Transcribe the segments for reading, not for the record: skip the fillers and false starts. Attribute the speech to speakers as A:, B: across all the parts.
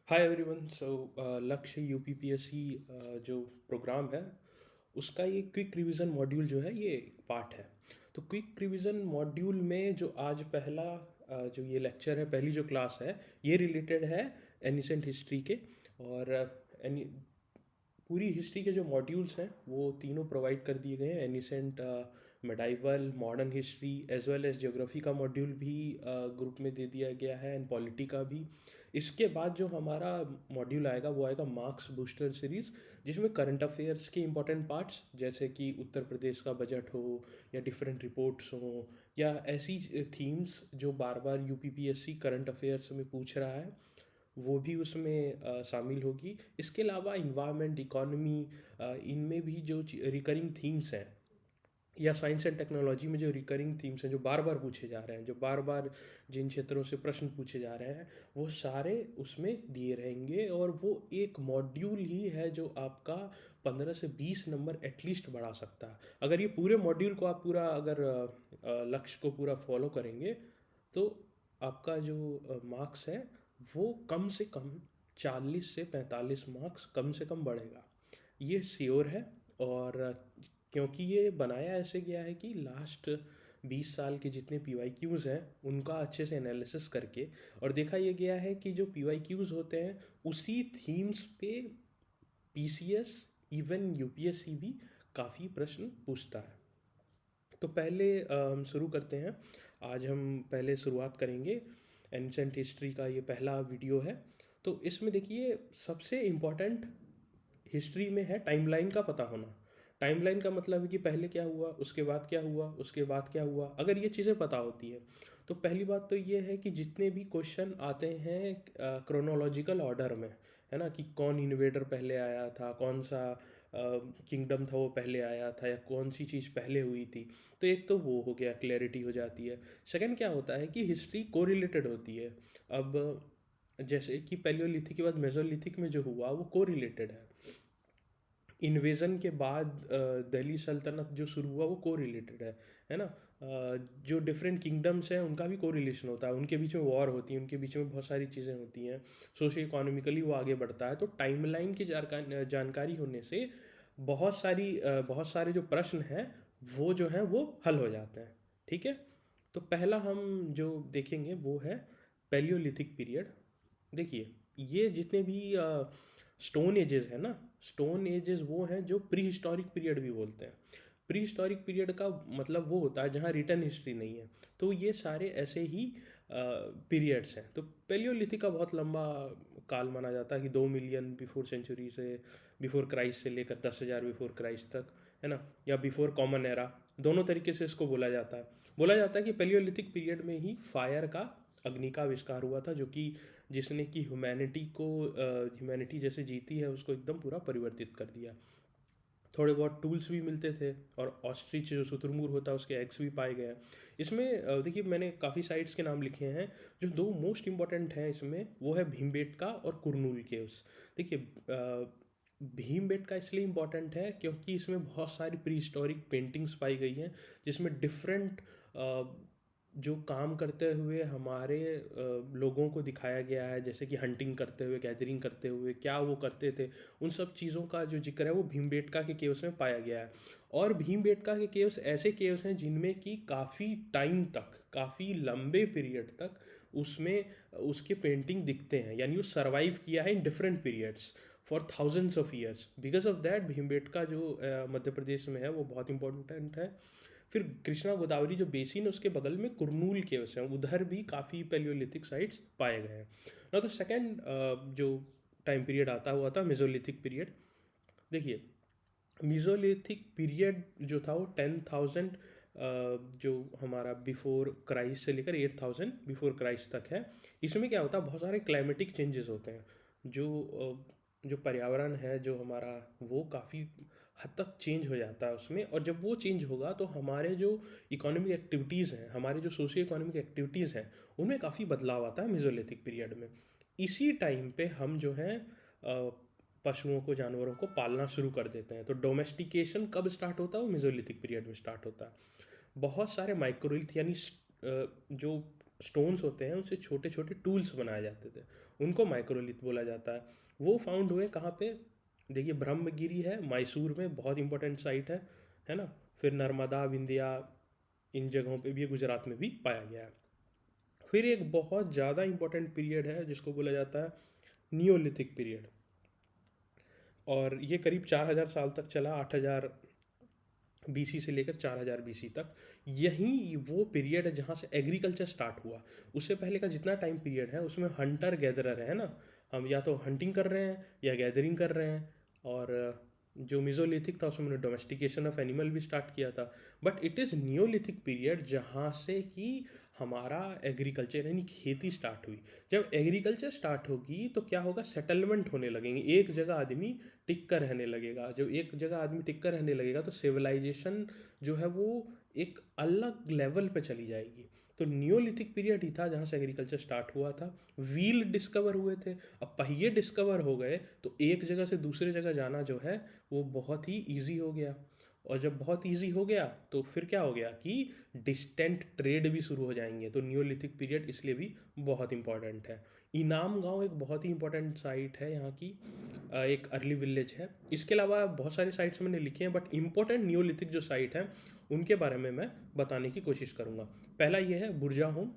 A: Hi everyone. लक्ष्य UPPSC जो programme है उसका ये क्विक रिवीजन मॉड्यूल जो है ये पार्ट है। तो क्विक रिवीजन मॉड्यूल में जो आज पहला जो ये लेक्चर है, पहली जो क्लास है, ये रिलेटेड है एनिसेंट हिस्ट्री के। और पूरी हिस्ट्री के जो मॉड्यूल्स हैं वो तीनों प्रोवाइड कर दिए गए हैं। Ancient, medieval, modern history as well as geography का मॉड्यूल भी ग्रुप में दे दिया गया है, एंड पॉलिटी का भी। इसके बाद जो हमारा मॉड्यूल आएगा वो आएगा मार्क्स बूस्टर सीरीज़, जिसमें करंट अफेयर्स के इंपॉर्टेंट पार्ट्स जैसे कि उत्तर प्रदेश का बजट हो या डिफरेंट रिपोर्ट्स हो या ऐसी थीम्स जो बार बार यूपीपीएससी करंट अफेयर्स में पूछ रहा है, वो भी उसमें शामिल होगी। इसके अलावा इन्वायरमेंट, इकोनॉमी, इनमें भी जो रिकरिंग थीम्स हैं, या साइंस एंड टेक्नोलॉजी में जो रिकरिंग थीम्स हैं जो बार बार पूछे जा रहे हैं, जो बार बार जिन क्षेत्रों से प्रश्न पूछे जा रहे हैं, वो सारे उसमें दिए रहेंगे। और वो एक मॉड्यूल ही है जो आपका 15 से 20 नंबर एटलीस्ट बढ़ा सकता है। अगर ये पूरे मॉड्यूल को आप पूरा अगर लक्ष्य को पूरा फॉलो करेंगे तो आपका जो मार्क्स है वो कम से कम 40 से 45 मार्क्स कम से कम बढ़ेगा, ये श्योर है। और क्योंकि ये बनाया ऐसे गया है कि लास्ट 20 साल के जितने पी वाई क्यूज़ हैं उनका अच्छे से एनालिसिस करके, और देखा ये गया है कि जो पी वाई क्यूज़ होते हैं उसी थीम्स पे P C S, even U P S C भी काफ़ी प्रश्न पूछता है। तो पहले हम शुरू करते हैं। आज हम पहले शुरुआत करेंगे एंशंट हिस्ट्री का, ये पहला वीडियो है। तो इसमें देखिए सबसे इम्पोर्टेंट हिस्ट्री में है टाइमलाइन का पता होना। टाइमलाइन का मतलब है कि पहले क्या हुआ, उसके बाद क्या हुआ, उसके बाद क्या हुआ। अगर ये चीज़ें पता होती है तो पहली बात तो ये है कि जितने भी क्वेश्चन आते हैं क्रोनोलॉजिकल ऑर्डर में, है ना, कि कौन इन्वेडर पहले आया था, कौन सा किंगडम था वो पहले आया था, या कौन सी चीज़ पहले हुई थी, तो एक तो वो हो गया, क्लैरिटी हो जाती है। सेकंड क्या होता है कि हिस्ट्री कोरिलेटेड होती है। अब जैसे कि पैलियोलिथिक के बाद मेसोलिथिक में जो हुआ वो कोरिलेटेड है। इन्वेजन के बाद दिल्ली सल्तनत जो शुरू हुआ वो को रिलेटेड है ना। जो डिफरेंट किंगडम्स हैं उनका भी को रिलेशन होता है, उनके बीच में वॉर होती है, उनके बीच में बहुत सारी चीज़ें होती हैं, सोशो इकोनॉमिकली वो आगे बढ़ता है। तो टाइमलाइन की जानकारी होने से बहुत सारे जो प्रश्न हैं वो जो हैं वो हल हो जाते हैं। ठीक है। तो पहला हम जो देखेंगे वो है पैलियोलिथिक पीरियड। देखिए, ये जितने भी स्टोन एजेस है ना, स्टोन एजेस वो हैं जो प्री हिस्टोरिक पीरियड भी बोलते हैं। प्री हिस्टोरिक पीरियड का मतलब वो होता है जहाँ रिटर्न हिस्ट्री नहीं है। तो ये सारे ऐसे ही पीरियड्स हैं। तो पेलियोलिथिक का बहुत लंबा काल माना जाता है कि 2 मिलियन बिफोर सेंचुरी से, बिफोर क्राइस्ट से लेकर 10,000 बिफोर क्राइस्ट तक, है ना, या बिफोर कॉमन एरा, दोनों तरीके से इसको बोला जाता है कि पेलियोलिथिक पीरियड में ही फायर का, अग्नि का आविष्कार हुआ था, जो कि जिसने कि ह्यूमैनिटी जैसे जीती है उसको एकदम पूरा परिवर्तित कर दिया। थोड़े बहुत टूल्स भी मिलते थे, और ऑस्ट्रिच जो शुतुरमुर्ग होता है उसके एग्स भी पाए गए हैं इसमें। देखिए, मैंने काफ़ी साइट्स के नाम लिखे हैं। जो दो मोस्ट इंपॉर्टेंट हैं इसमें वो है भीमबेटका और कुरनूल केव्स। देखिए, भीमबेटका इसलिए इम्पॉर्टेंट है क्योंकि इसमें बहुत सारी प्री हिस्टोरिक पेंटिंग्स पाई गई हैं, जिसमें डिफरेंट जो काम करते हुए हमारे लोगों को दिखाया गया है, जैसे कि हंटिंग करते हुए, गैदरिंग करते हुए क्या वो करते थे, उन सब चीज़ों का जो जिक्र है वो भीमबेटका के केव्स में पाया गया है। और भीमबेटका के केव्स ऐसे केव्स हैं जिनमें कि काफ़ी टाइम तक, काफ़ी लंबे पीरियड तक उसमें उसके पेंटिंग दिखते हैं, यानी वो सर्वाइव किया है in different periods for thousands of years. Because of that Bhimbetka जो मध्य प्रदेश में है वो बहुत इंपॉर्टेंट है। फिर कृष्णा गोदावरी जो बेसिन है उसके बगल में कुरनूल केव्स हैं, उधर भी काफ़ी पैलियोलिथिक साइट्स पाए गए हैं। ना तो सेकेंड जो टाइम पीरियड आता हुआ था मेजोलिथिक पीरियड। देखिए, मेसोलिथिक पीरियड जो था वो 10,000 जो हमारा बिफोर क्राइस्ट से लेकर 8,000 बिफोर क्राइस्ट तक है। इसमें क्या होता है, बहुत सारे क्लाइमेटिक चेंजेस होते हैं। जो पर्यावरण है जो हमारा, वो काफ़ी हद तक चेंज हो जाता है उसमें। और जब वो चेंज होगा तो हमारे जो इकोनॉमिक एक्टिविटीज़ हैं, हमारे जो सोशियो इकोनॉमिक एक्टिविटीज़ हैं, उनमें काफ़ी बदलाव आता है मेसोलिथिक पीरियड में। इसी टाइम पे हम जो है पशुओं को, जानवरों को पालना शुरू कर देते हैं। तो डोमेस्टिकेशन कब स्टार्ट होता है, वो मेसोलिथिक पीरियड में स्टार्ट होता है। बहुत सारे माइक्रोलिथ, यानी जो स्टोन्स होते हैं उनसे छोटे छोटे टूल्स बनाए जाते थे, उनको माइक्रोलिथ बोला जाता है। वो फाउंड हुए कहाँ पे? देखिए ब्रह्मगिरी है मैसूर में, बहुत इंपॉर्टेंट साइट है ना। फिर नर्मदा, विंध्या, इन जगहों पे भी, गुजरात में भी पाया गया है। फिर एक बहुत ज़्यादा इंपॉर्टेंट पीरियड है जिसको बोला जाता है नियोलिथिक पीरियड, और ये करीब 4000 साल तक चला, 8000 बीसी से लेकर 4000 बीसी तक। यही वो पीरियड है जहाँ से एग्रीकल्चर स्टार्ट हुआ। उससे पहले का जितना टाइम पीरियड है उसमें हंटर गैदरर है ना, हम या तो हंटिंग कर रहे हैं या गैदरिंग कर रहे हैं। और जो मिजोलिथिक था उसमें उन्होंने डोमेस्टिकेशन ऑफ एनिमल भी स्टार्ट किया था। But it is Neolithic period जहाँ से कि हमारा एग्रीकल्चर यानी खेती स्टार्ट हुई। जब एग्रीकल्चर स्टार्ट होगी तो क्या होगा, सेटलमेंट होने लगेंगे, एक जगह आदमी टिक कर रहने लगेगा। जब एक जगह आदमी टिक कर रहने लगेगा तो सिविलाइजेशन जो है वो एक अलग लेवल पे चली जाएगी। तो नियोलिथिक पीरियड ही था जहाँ से एग्रीकल्चर स्टार्ट हुआ था। व्हील डिस्कवर हुए थे, अब पहिए डिस्कवर हो गए तो एक जगह से दूसरे जगह जाना जो है वो बहुत ही ईजी हो गया। और जब बहुत ईजी हो गया तो फिर क्या हो गया कि डिस्टेंट ट्रेड भी शुरू हो जाएंगे। तो नियोलिथिक पीरियड इसलिए भी बहुत इंपॉर्टेंट है। इनाम गांव एक बहुत ही इंपॉर्टेंट साइट है यहाँ की, एक अर्ली विलेज है। इसके अलावा बहुत सारी साइट्स मैंने लिखी हैं, बट इंपॉर्टेंट नियोलिथिक जो साइट है उनके बारे में मैं बताने की कोशिश करूँगा। पहला ये है बुर्जा होम,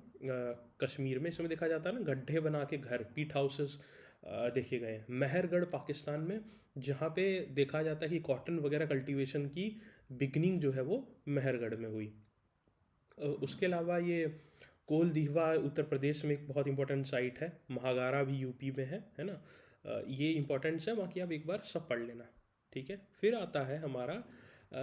A: कश्मीर में इसमें देखा जाता है ना, गड्ढे बना के घर, पीट हाउसेस देखे गए हैं। मेहरगढ़ पाकिस्तान में, जहाँ पे देखा जाता है कि कॉटन वगैरह कल्टीवेशन की बिगनिंग जो है वो मेहरगढ़ में हुई। उसके अलावा ये कोल दिहवा उत्तर प्रदेश में एक बहुत इंपॉर्टेंट साइट है। महागारा भी यूपी में है ना। ये इंपॉर्टेंट्स है, बाकी आप एक बार सब पढ़ लेना, ठीक है। फिर आता है हमारा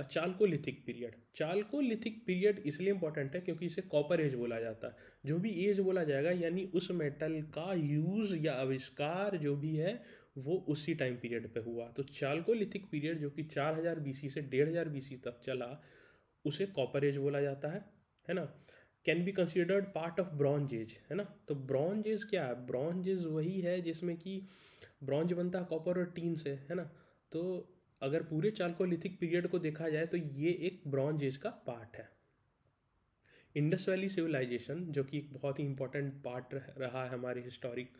A: चालकोलिथिक पीरियड। चालकोलिथिक पीरियड इसलिए इंपॉर्टेंट है क्योंकि इसे कॉपर एज बोला जाता है। जो भी एज बोला जाएगा यानी उस मेटल का यूज़ या आविष्कार जो भी है वो उसी टाइम पीरियड पे हुआ। तो चालकोलिथिक पीरियड जो कि 4000 बीसी से 1500 बीसी तक चला उसे कॉपर एज बोला जाता है ना। Can be considered part of bronze age, है ना। तो ब्रॉन्ज एज क्या है? ब्रॉन्ज एज वही है जिसमें कि ब्रॉन्ज बनता है कॉपर और टीन से, है ना। तो अगर पूरे चालकोलिथिक पीरियड को देखा जाए तो ये एक ब्रॉन्ज एज का पार्ट है। इंडस वैली सिविलाइजेशन जो कि एक बहुत ही इंपॉर्टेंट पार्ट रहा है हमारे हिस्टोरिक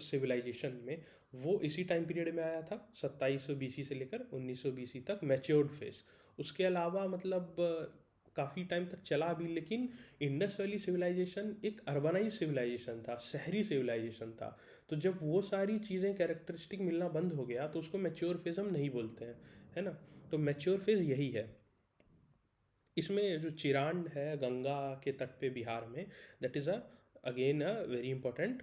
A: सिविलाइजेशन में, वो इसी टाइम पीरियड में आया था, 2700 बीसी से लेकर 1900 बीसी तक, मैच्योर्ड फेस। उसके अलावा मतलब काफ़ी टाइम तक चला भी, लेकिन इंडस वैली सिविलाइजेशन एक अर्बनाइज सिविलाइजेशन था, शहरी सिविलाइजेशन था। तो जब वो सारी चीज़ें कैरेक्टरिस्टिक मिलना बंद हो गया तो उसको मैच्योर फेज हम नहीं बोलते हैं, है ना। तो मैच्योर फेज यही है। इसमें जो चिरांड है गंगा के तट पे बिहार में, that is again a very important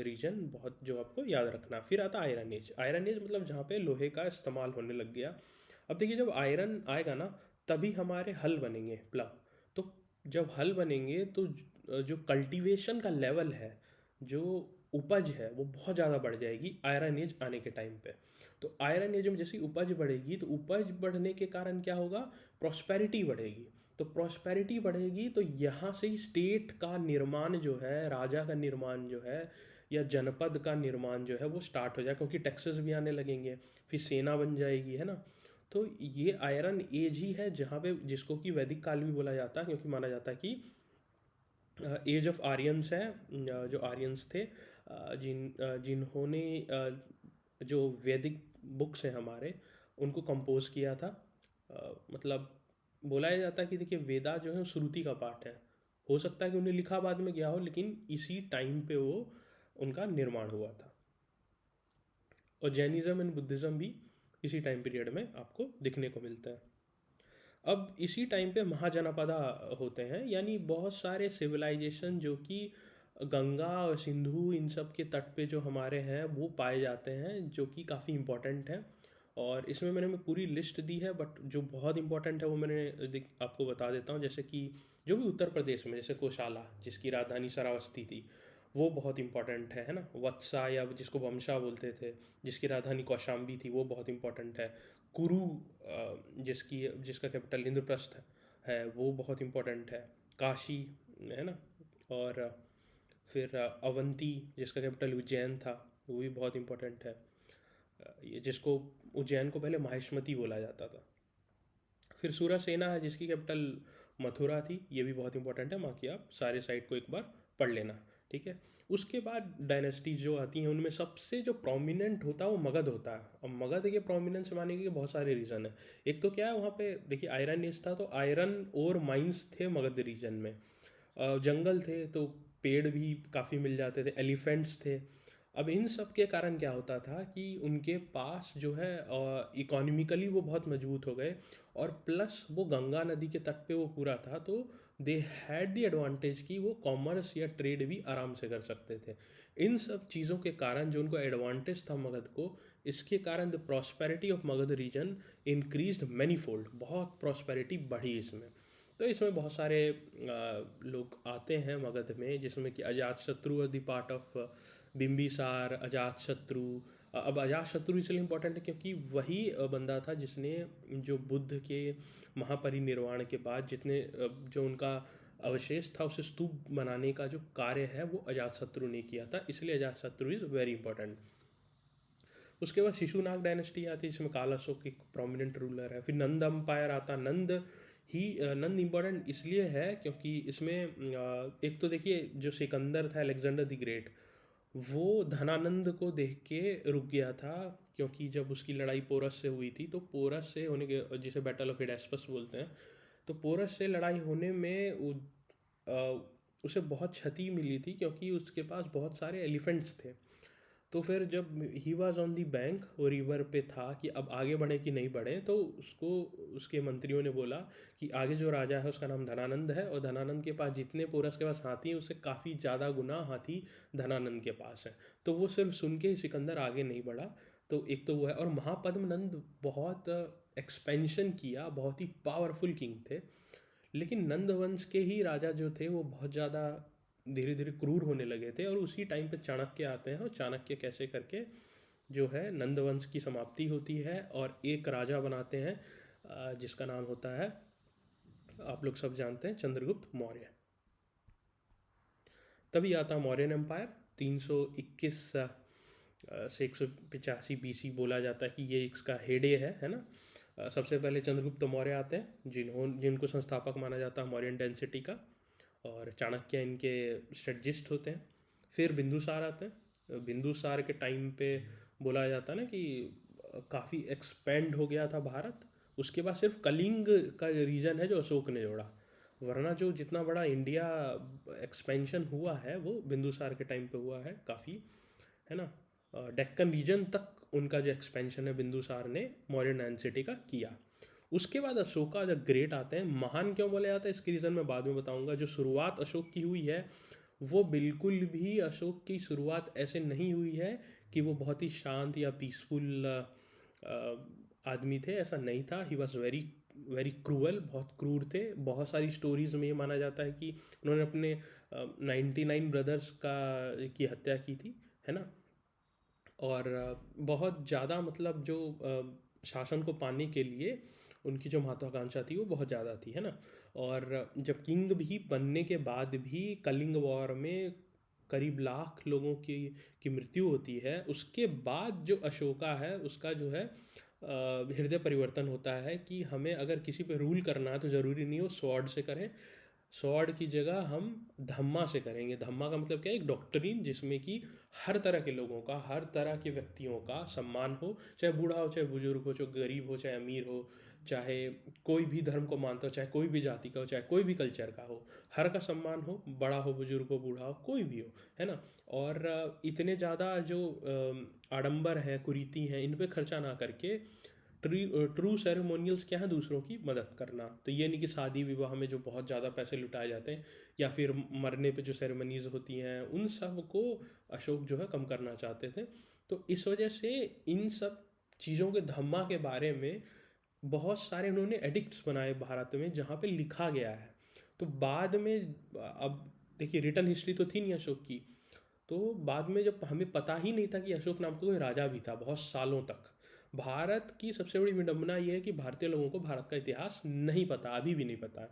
A: region, बहुत जो आपको याद रखना। फिर आता आयरन एज। आयरन एज मतलब जहाँ पे लोहे का इस्तेमाल होने लग गया। अब देखिए जब आयरन आएगा ना तभी हमारे हल बनेंगे, प्लग। तो जब हल बनेंगे तो जो कल्टीवेशन का लेवल है, जो उपज है वो बहुत ज़्यादा बढ़ जाएगी आयरन एज आने के टाइम पे। तो आयरन एज में जैसी उपज बढ़ेगी तो उपज बढ़ने के कारण क्या होगा, प्रॉस्पेरिटी बढ़ेगी। तो प्रॉस्पेरिटी बढ़ेगी तो यहाँ से ही स्टेट का निर्माण जो है, राजा का निर्माण जो है या जनपद का निर्माण जो है वो स्टार्ट हो जाए, क्योंकि टैक्सेस भी आने लगेंगे, फिर सेना बन जाएगी, है ना। तो ये आयरन एज ही है जहाँ पे, जिसको कि वैदिक काल भी बोला जाता है, क्योंकि माना जाता है कि एज ऑफ आर्यंस है, जो आर्यंस थे, जिन्होंने जो वैदिक बुक्स हैं हमारे उनको कंपोज किया था। मतलब बोला जाता है कि देखिए वेदा जो है श्रुति का पार्ट है। हो सकता है कि उन्हें लिखा बाद में गया हो, लेकिन इसी टाइम पे वो उनका निर्माण हुआ था। और जैनिज़्म एंड बुद्धिज़्म भी इसी टाइम पीरियड में आपको दिखने को मिलता है। अब इसी टाइम पे महाजनपदा होते हैं, यानी बहुत सारे सिविलाइजेशन जो कि गंगा और सिंधु इन सब के तट पे जो हमारे हैं वो पाए जाते हैं, जो कि काफ़ी इम्पोर्टेंट हैं। और इसमें मैंने पूरी लिस्ट दी है, बट जो बहुत इंपॉर्टेंट है वो मैंने आपको बता देता हूँ। जैसे कि जो भी उत्तर प्रदेश में, जैसे कोशाला जिसकी राजधानी श्रावस्ती थी, वो बहुत इंपॉर्टेंट है ना। वत्सा या जिसको वमशा बोलते थे, जिसकी राजधानी कौशाम्बी थी, वो बहुत इंपॉर्टेंट है। कुरु जिसका कैपिटल इंद्रप्रस्थ है, वो बहुत इंपॉर्टेंट है। काशी, है ना। और फिर अवंती जिसका कैपिटल उज्जैन था, वो भी बहुत इंपॉर्टेंट है। ये जिसको उज्जैन को पहले माहिष्मती बोला जाता था। फिर सूरसेना है जिसकी कैपिटल मथुरा थी, ये भी बहुत इंपॉर्टेंट है। बाकी आप सारे साइट को एक बार पढ़ लेना, ठीक है। उसके बाद डायनेस्टी जो आती हैं उनमें सबसे जो प्रोमिनेंट होता है वो मगध होता है। अब मगध के प्रोमिनेंस मानने के बहुत सारे रीज़न है। एक तो क्या है, वहाँ पे देखिए आयरन एज था, तो आयरन और माइंस थे मगध रीजन में। जंगल थे तो पेड़ भी काफ़ी मिल जाते थे, एलिफेंट्स थे। अब इन सब के कारण क्या होता था कि उनके पास जो है इकोनॉमिकली वो बहुत मजबूत हो गए, और प्लस वो गंगा नदी के तट पे वो पूरा था, तो दे हैड द एडवांटेज कि वो कॉमर्स या ट्रेड भी आराम से कर सकते थे। इन सब चीज़ों के कारण जो उनको एडवांटेज था मगध को, इसके कारण the prosperity of Magadh region increased many fold, बहुत प्रॉस्पेरिटी बढ़ी इसमें। तो इसमें बहुत सारे लोग आते हैं मगध में, जिसमें कि Ajatashatru the part of Bimbisara, Ajatashatru. अब अजातशत्रु इसलिए इम्पोर्टेंट है क्योंकि वही बंदा था जिसने जो बुद्ध के महापरिनिर्वाण के बाद जितने जो उनका अवशेष था उसे स्तूप बनाने का जो कार्य है वो अजातशत्रु ने किया था, इसलिए अजातशत्रु इज़ वेरी इंपॉर्टेंट। उसके बाद शिशुनाग डायनेस्टी आती है जिसमें काल अशोक एक प्रोमिनेंट रूलर है। फिर नंद अम्पायर आता। नंद इम्पोर्टेंट इसलिए है क्योंकि इसमें एक तो देखिए जो सिकंदर था अलेक्जेंडर द ग्रेट, वो धनानंद को देख के रुक गया था, क्योंकि जब उसकी लड़ाई पोरस से हुई थी, तो पोरस से होने के जिसे बैटल ऑफ हिडेस्पस बोलते हैं, तो पोरस से लड़ाई होने में उसे बहुत क्षति मिली थी क्योंकि उसके पास बहुत सारे एलिफेंट्स थे। तो फिर जब he was on the bank, वो रिवर पे था कि अब आगे बढ़े कि नहीं बढ़े, तो उसको उसके मंत्रियों ने बोला कि आगे जो राजा है उसका नाम धनानंद है, और धनानंद के पास जितने पोरस के पास हाथी हैं उससे काफ़ी ज़्यादा गुना हाथी धनानंद के पास है। तो वो सिर्फ सुन के ही सिकंदर आगे नहीं बढ़ा। तो एक तो वो है, और महापद्मनंद बहुत एक्सपेंशन किया, बहुत ही पावरफुल किंग थे। लेकिन नंद वंश के ही राजा जो थे वो बहुत ज़्यादा धीरे धीरे क्रूर होने लगे थे, और उसी टाइम पे चाणक्य आते हैं, और चाणक्य कैसे करके जो है नंद वंश की समाप्ति होती है और एक राजा बनाते हैं जिसका नाम होता है, आप लोग सब जानते हैं, चंद्रगुप्त मौर्य। तभी आता मौर्यन एम्पायर 321 से 185 BC बोला जाता है कि ये इसका हेडे है ना। सबसे पहले चंद्रगुप्त मौर्य आते हैं जिनको संस्थापक माना जाता है मौर्यन डेंसिटी का, और चाणक्य इनके स्ट्रेटजिस्ट होते हैं। फिर बिंदुसार आते हैं। बिंदुसार के टाइम पे बोला जाता है ना कि काफ़ी एक्सपेंड हो गया था भारत। उसके बाद सिर्फ कलिंग का रीजन है जो अशोक ने जोड़ा, वरना जो जितना बड़ा इंडिया एक्सपेंशन हुआ है वो बिंदुसार के टाइम पे हुआ है काफ़ी, है ना। डेक्कन रीजन तक उनका जो एक्सपेंशन है बिंदुसार ने मौर्यन डायनेस्टी का किया। उसके बाद अशोका द ग्रेट आते हैं। महान क्यों बोले जाता है इसकी रीज़न मैं बाद में बताऊंगा। जो शुरुआत अशोक की हुई है वो बिल्कुल भी अशोक की शुरुआत ऐसे नहीं हुई है कि वो बहुत ही शांत या पीसफुल आदमी थे, ऐसा नहीं था। He was very very cruel, बहुत क्रूर थे। बहुत सारी स्टोरीज में ये माना जाता है कि उन्होंने अपने 99 ब्रदर्स की हत्या की थी, है ना। और बहुत ज़्यादा मतलब जो शासन को पाने के लिए उनकी जो महत्वाकांक्षा थी वो बहुत ज़्यादा थी, है ना। और जब किंग भी बनने के बाद भी कलिंग वॉर में करीब लाख लोगों की मृत्यु होती है। उसके बाद जो अशोका है उसका जो है हृदय परिवर्तन होता है कि हमें अगर किसी पे रूल करना है तो ज़रूरी नहीं हो स्वॉर्ड से करें, स्वॉर्ड की जगह हम धम्मा से करेंगे। धम्मा का मतलब क्या है, एक डॉक्ट्रिन जिसमें कि हर तरह के लोगों का, हर तरह के व्यक्तियों का सम्मान हो, चाहे बूढ़ा हो, चाहे बुजुर्ग हो, चाहे गरीब हो, चाहे अमीर हो, चाहे कोई भी धर्म को मानता हो, चाहे कोई भी जाति का हो, चाहे कोई भी कल्चर का हो, हर का सम्मान हो, बड़ा हो, बुजुर्ग हो, बूढ़ा हो, कोई भी हो, है ना। और इतने ज़्यादा जो आडंबर हैं, कुरीति हैं, इन पे खर्चा ना करके ट्रू सेरेमोनियल्स क्या है, दूसरों की मदद करना। तो ये नहीं कि शादी विवाह में जो बहुत ज़्यादा पैसे लुटाए जाते हैं या फिर मरने पे जो सेरेमनीज होती हैं उन सब को अशोक जो है कम करना चाहते थे। तो इस वजह से इन सब चीज़ों के धम्मा के बारे में बहुत सारे उन्होंने एडिक्ट्स बनाए भारत में जहाँ पे लिखा गया है। तो बाद में अब देखिए रिटर्न हिस्ट्री तो थी नहीं अशोक की, तो बाद में जब हमें पता ही नहीं था कि अशोक नाम का कोई राजा भी था बहुत सालों तक। भारत की सबसे बड़ी विडंबना ये है कि भारतीय लोगों को भारत का इतिहास नहीं पता, अभी भी नहीं पता है।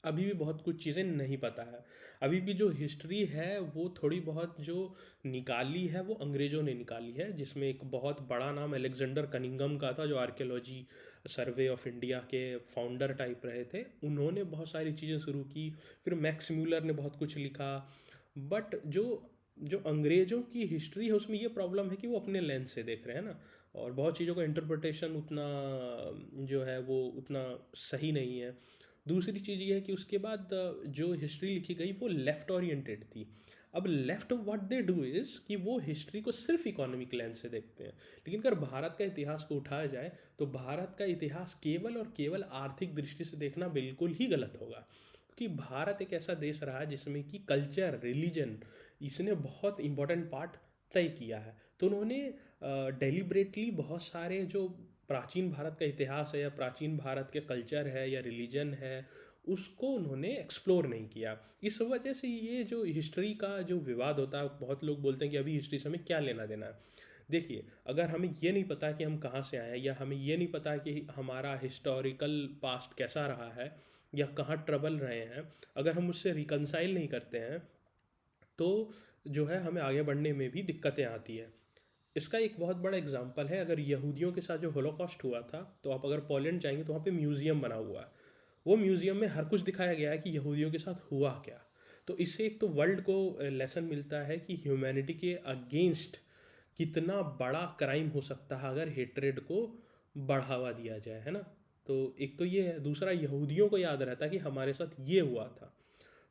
A: अभी भी बहुत कुछ चीज़ें नहीं पता है। अभी भी जो हिस्ट्री है वो थोड़ी बहुत जो निकाली है वो अंग्रेज़ों ने निकाली है, जिसमें एक बहुत बड़ा नाम अलेक्जेंडर कनिंघम का था, जो आर्कियोलॉजी सर्वे ऑफ इंडिया के फाउंडर टाइप रहे थे। उन्होंने बहुत सारी चीज़ें शुरू की। फिर मैक्स म्यूलर ने बहुत कुछ लिखा। बट जो जो अंग्रेज़ों की हिस्ट्री है उसमें ये प्रॉब्लम है कि वो अपने लेंस से देख रहे हैं ना, और बहुत चीज़ों का इंटरप्रिटेशन उतना जो है वो उतना सही नहीं है। दूसरी चीज़ ये है कि उसके बाद जो हिस्ट्री लिखी गई वो लेफ़्ट ओरिएंटेड थी। अब left what they do is कि वो हिस्ट्री को सिर्फ इकोनॉमिक लेंस से देखते हैं। लेकिन अगर भारत का इतिहास को उठाया जाए तो भारत का इतिहास केवल और केवल आर्थिक दृष्टि से देखना बिल्कुल ही गलत होगा, क्योंकि भारत एक ऐसा देश रहा है जिसमें कि कल्चर, रिलीजन, इसने बहुत इंपॉर्टेंट पार्ट तय किया है। तो उन्होंने डेलिब्रेटली बहुत सारे जो प्राचीन भारत का इतिहास है या प्राचीन भारत के कल्चर है या रिलीजन है, उसको उन्होंने एक्सप्लोर नहीं किया। इस वजह से ये जो हिस्ट्री का जो विवाद होता है, बहुत लोग बोलते हैं कि अभी हिस्ट्री से हमें क्या लेना देना है। देखिए, अगर हमें ये नहीं पता कि हम कहाँ से आए हैं, या हमें ये नहीं पता कि हमारा हिस्टोरिकल पास्ट कैसा रहा है या कहाँ ट्रबल रहे हैं, अगर हम उससे रिकनसाइल नहीं करते हैं तो जो है हमें आगे बढ़ने में भी दिक्कतें आती है। इसका एक बहुत बड़ा एग्जांपल है, अगर यहूदियों के साथ जो होलोकॉस्ट हुआ था, तो आप अगर पोलैंड जाएंगे तो वहाँ पे म्यूज़ियम बना हुआ है। वो म्यूज़ियम में हर कुछ दिखाया गया है कि यहूदियों के साथ हुआ क्या। तो इससे एक तो वर्ल्ड को लेसन मिलता है कि ह्यूमैनिटी के अगेंस्ट कितना बड़ा क्राइम हो सकता है अगर हेट्रेड को बढ़ावा दिया जाए, है ना। तो एक तो ये है, दूसरा यहूदियों को याद रहता है कि हमारे साथ ये हुआ था,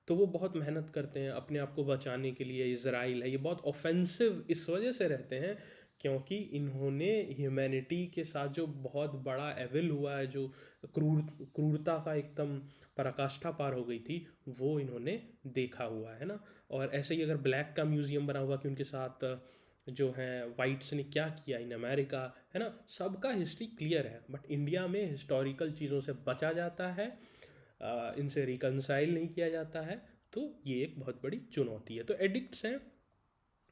A: तो वो बहुत मेहनत करते हैं अपने आप को बचाने के लिए। इज़राइल है, ये बहुत ऑफेंसिव इस वजह से रहते हैं क्योंकि इन्होंने ह्यूमैनिटी के साथ जो बहुत बड़ा एविल हुआ है, जो क्रूरता का एकदम पराकाष्ठा पार हो गई थी, वो इन्होंने देखा हुआ है ना। और ऐसे ही अगर ब्लैक का म्यूज़ियम बना हुआ कि उनके साथ जो हैं वाइट्स ने क्या किया इन अमेरिका, है ना, सबका हिस्ट्री क्लियर है। बट इंडिया में हिस्टोरिकल चीज़ों से बचा जाता है, इनसे रिकनसाइल नहीं किया जाता है। तो ये एक बहुत बड़ी चुनौती है। तो एडिक्ट्स हैं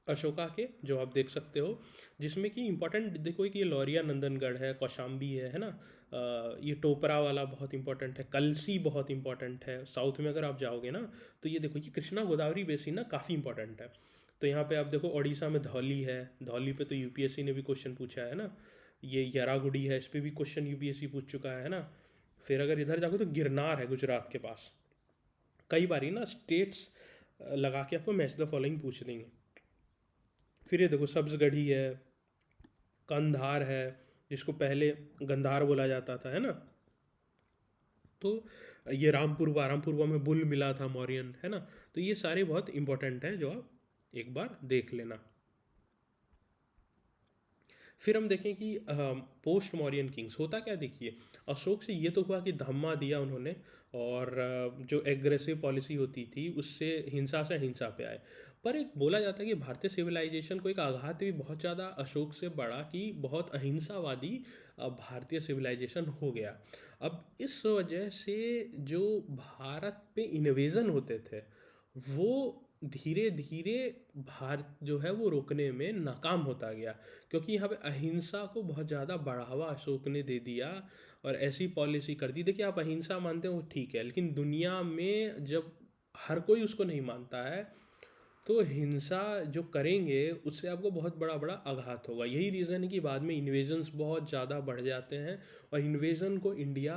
A: अशोका के, जो आप देख सकते हो, जिसमें कि इंपॉर्टेंट देखो कि ये लौरिया नंदनगढ़ है, कौशाम्बी है ना। ये टोपरा वाला बहुत इंपॉर्टेंट है, कलसी बहुत इंपॉर्टेंट है। साउथ में अगर आप जाओगे ना तो ये देखो कि कृष्णा गोदावरी बेसिन ना काफ़ी इंपॉर्टेंट है। तो यहाँ पे आप देखो उड़ीसा में धौली है, धौली पे तो यूपीएससी ने भी क्वेश्चन पूछा है ना। ये यरागुड़ी है, इस पर भी क्वेश्चन यूपीएससी पूछ चुका है ना। फिर अगर इधर जाओगे तो गिरनार है गुजरात के पास। कई बारी ना स्टेट्स लगा के आपको मैच द फॉलोइंग पूछ देंगे। फिर ये देखो सब्जगढ़ी है, कंधार है, जिसको पहले गंधार बोला जाता था, है ना। तो ये रामपुरवा, रामपुरवा में बुल मिला था मौर्यन, है ना। तो ये सारे बहुत इंपॉर्टेंट हैं जो आप एक बार देख लेना। फिर हम देखें कि पोस्ट मौर्यन किंग्स होता क्या। देखिए, अशोक से ये तो हुआ कि धम्मा दिया उन्होंने, और जो एग्रेसिव पॉलिसी होती थी उससे हिंसा से हिंसा पे आए। पर एक बोला जाता है कि भारतीय सिविलाइजेशन को एक आघात भी बहुत ज़्यादा अशोक से बड़ा कि बहुत अहिंसावादी भारतीय सिविलाइजेशन हो गया। अब इस वजह से जो भारत पे इन्वेजन होते थे वो धीरे धीरे भारत जो है वो रोकने में नाकाम होता गया, क्योंकि यहाँ पे अहिंसा को बहुत ज़्यादा बढ़ावा अशोक ने दे दिया और ऐसी पॉलिसी कर दी। देखिए, आप अहिंसा मानते हो ठीक है, लेकिन दुनिया में जब हर कोई उसको नहीं मानता है तो हिंसा जो करेंगे उससे आपको बहुत बड़ा बड़ा आघात होगा। यही रीज़न है कि बाद में इन्वेजन्स बहुत ज़्यादा बढ़ जाते हैं, और इन्वेजन को इंडिया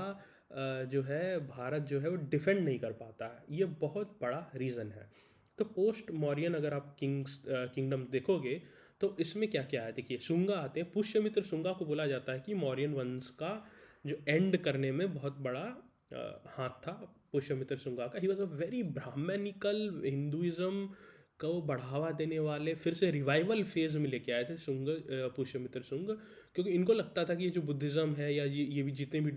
A: जो है भारत जो है वो डिफेंड नहीं कर पाता है। ये बहुत बड़ा रीज़न है। तो पोस्ट मौर्यन अगर आप किंगडम देखोगे तो इसमें क्या क्या है। देखिए, शुंगा आते हैं। पुष्यमित्र शुंगा को बोला जाता है कि मौर्यन वंश का जो एंड करने में बहुत बड़ा हाथ था पुष्यमित्र शुंगा का। He was a very Brahmanical Hinduism को बढ़ावा देने वाले, फिर से रिवाइवल फेज में लेके आए थे शुंग, पुष्यमित्र शुंग। क्योंकि इनको लगता था कि ये जो बुद्धिज़्म है या ये भी जितने भी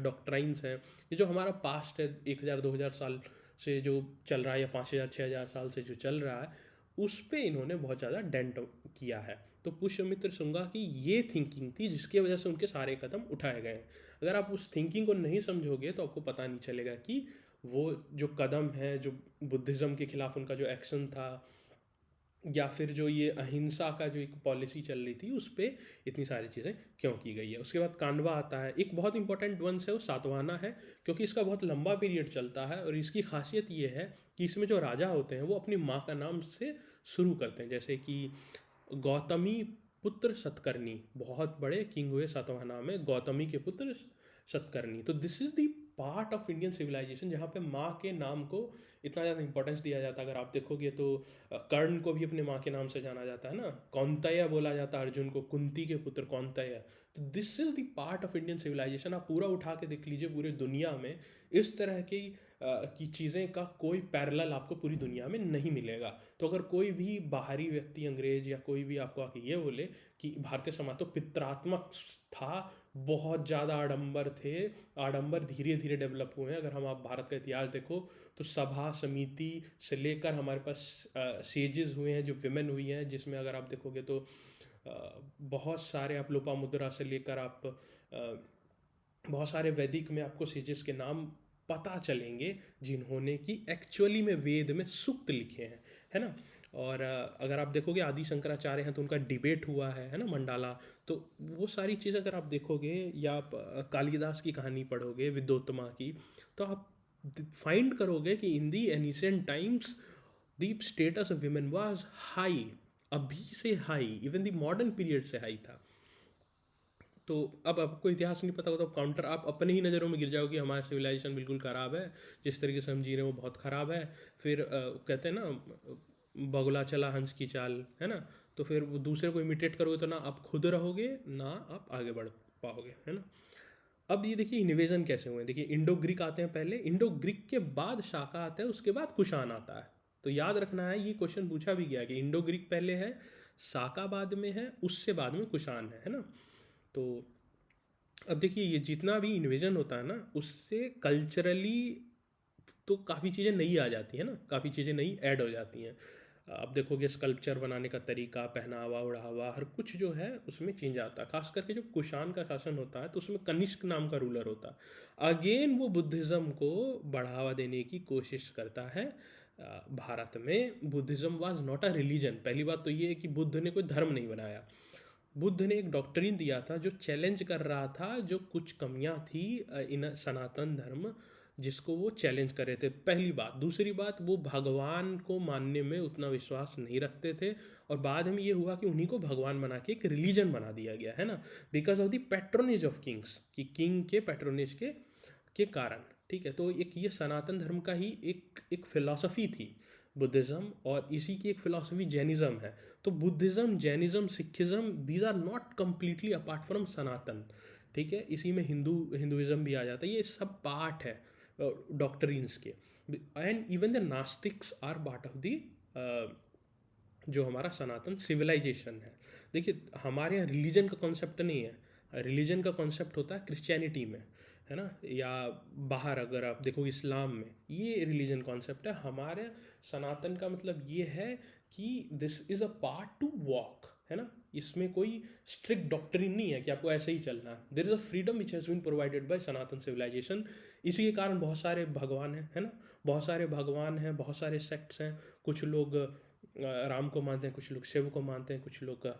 A: डॉक्ट्राइंस हैं, ये जो हमारा पास्ट है 1000-2000 साल से जो चल रहा है, या 5000-6000 साल से जो चल रहा है, उस पर इन्होंने बहुत ज़्यादा डेंट किया है। तो पुष्यमित्र शुंगा की ये थिंकिंग थी जिसकी वजह से उनके सारे कदम उठाए गए। अगर आप उस थिंकिंग को नहीं समझोगे तो आपको पता नहीं चलेगा कि वो जो कदम है, जो बुद्धिज़्म के खिलाफ उनका जो एक्शन था, या फिर जो ये अहिंसा का जो एक पॉलिसी चल रही थी उस पर इतनी सारी चीज़ें क्यों की गई है। उसके बाद कानवा आता है, एक बहुत इंपॉर्टेंट वंश है वो सातवाहना है, क्योंकि इसका बहुत लंबा पीरियड चलता है और इसकी खासियत ये है कि इसमें जो राजा होते हैं वो अपनी माँ का नाम से शुरू करते हैं। जैसे कि गौतमी पुत्र सतकर्णी, बहुत बड़े किंग हुए सातवाहना में, गौतमी के पुत्र सतकर्णी। तो this is the part of Indian civilization जहाँ पे माँ के नाम को इतना ज़्यादा इंपॉर्टेंस दिया जाता है। अगर आप देखोगे तो कर्ण को भी अपने माँ के नाम से जाना जाता है ना, कौंतेय बोला जाता है अर्जुन को, कुंती के पुत्र कौंतेय। तो this is the part of Indian civilization. आप पूरा उठा के देख लीजिए, पूरी दुनिया में इस तरह की चीज़ें का कोई पैरेलल आपको पूरी दुनिया में नहीं मिलेगा। तो अगर कोई भी बाहरी व्यक्ति, अंग्रेज या कोई भी आपको आके ये बोले कि भारतीय समाज तो पितरात्मक था, बहुत ज़्यादा आडंबर थे, आडंबर धीरे धीरे डेवलप हुए हैं। अगर हम आप भारत का इतिहास देखो तो सभा समिति से लेकर हमारे पास सेजेस हुए हैं, जो विमेन हुई हैं, जिसमें अगर आप देखोगे तो बहुत सारे, आप लोपामुद्रा से लेकर आप बहुत सारे वैदिक में आपको सेजेस के नाम पता चलेंगे जिन्होंने कि एक्चुअली में वेद में सूक्त लिखे हैं, है ना। और अगर आप देखोगे आदि शंकराचार्य हैं तो उनका डिबेट हुआ है ना, मंडाला। तो वो सारी चीज़ अगर आप देखोगे या आप कालिदास की कहानी पढ़ोगे विद्योत्तमा की, तो आप फाइंड करोगे कि in the ancient times the status of women was high, अभी से high, even the modern period से हाई था। तो अब आपको इतिहास नहीं पता होता तो काउंटर आप अपने ही नज़रों में गिर जाओगे कि हमारा सिविलाइजेशन बिल्कुल ख़राब है, जिस तरीके से हम जी रहे हैं वो बहुत ख़राब है। फिर कहते हैं ना बगुला चला हंस की चाल, है ना। तो फिर वो दूसरे को इमिटेट करोगे तो ना आप खुद रहोगे ना आप आगे बढ़ पाओगे, है ना। अब ये देखिए इन्वेजन कैसे हुए। देखिए इंडो ग्रीक आते हैं पहले, इंडो ग्रीक के बाद शाका आता है, उसके बाद कुषाण आता है। तो याद रखना है, ये क्वेश्चन पूछा भी गया कि इंडो ग्रीक पहले है, शाका बाद में है, उससे बाद में कुषाण है ना। तो अब देखिए ये जितना भी इन्वेजन होता है ना, उससे कल्चरली तो काफ़ी चीज़ें नई आ जाती हैं ना, काफ़ी चीज़ें नई ऐड हो जाती हैं। आप देखोगे स्कल्पचर बनाने का तरीका, पहनावा ओढ़ावा, हर कुछ जो है उसमें चेंज आता है। खास करके जो कुषाण का शासन होता है तो उसमें कनिष्क नाम का रूलर होता है। अगेन वो बुद्धिज़्म को बढ़ावा देने की कोशिश करता है। भारत में Buddhism was not a religion. पहली बात तो ये है कि बुद्ध ने कोई धर्म नहीं बनाया, बुद्ध ने एक डॉक्ट्रिन दिया था जो चैलेंज कर रहा था जो कुछ कमियां थी इन सनातन धर्म, जिसको वो चैलेंज कर रहे थे। पहली बात। दूसरी बात, वो भगवान को मानने में उतना विश्वास नहीं रखते थे, और बाद में ये हुआ कि उन्हीं को भगवान बना के एक रिलीजन बना दिया गया, है ना, because of the patronage of Kings, कि किंग के पैट्रोनेज के कारण। ठीक है, तो एक ये सनातन धर्म का ही एक फिलॉसफी थी बुद्धिज़्म, और इसी की एक फिलॉसफी जैनिज़्म है। तो Buddhism, Jainism, Sikhism, these are not completely apart from Sanatan. ठीक है, इसी में हिंदुइज़्म भी आ जाता है, ये सब पार्ट है डॉक्टरीन्स के। And even the nastiks are part of the जो हमारा सनातन सिविलाइजेशन है। देखिए हमारे यहाँ रिलीजन का कॉन्सेप्ट नहीं है, रिलीजन का कॉन्सेप्ट होता है क्रिश्चियनिटी में, है ना, या बाहर अगर आप देखो इस्लाम में, ये रिलीजन कॉन्सेप्ट है। हमारे सनातन का मतलब ये है कि this is a part two walk, है ना। इसमें कोई स्ट्रिक्ट डॉक्ट्रिन नहीं है कि आपको ऐसे ही चलना है। There is a freedom which has been provided by Sanatan civilization. इसी के कारण बहुत सारे भगवान हैं, है ना, बहुत सारे भगवान हैं, बहुत सारे सेक्ट्स हैं। कुछ लोग राम को मानते हैं, कुछ लोग शिव को मानते हैं, कुछ लोग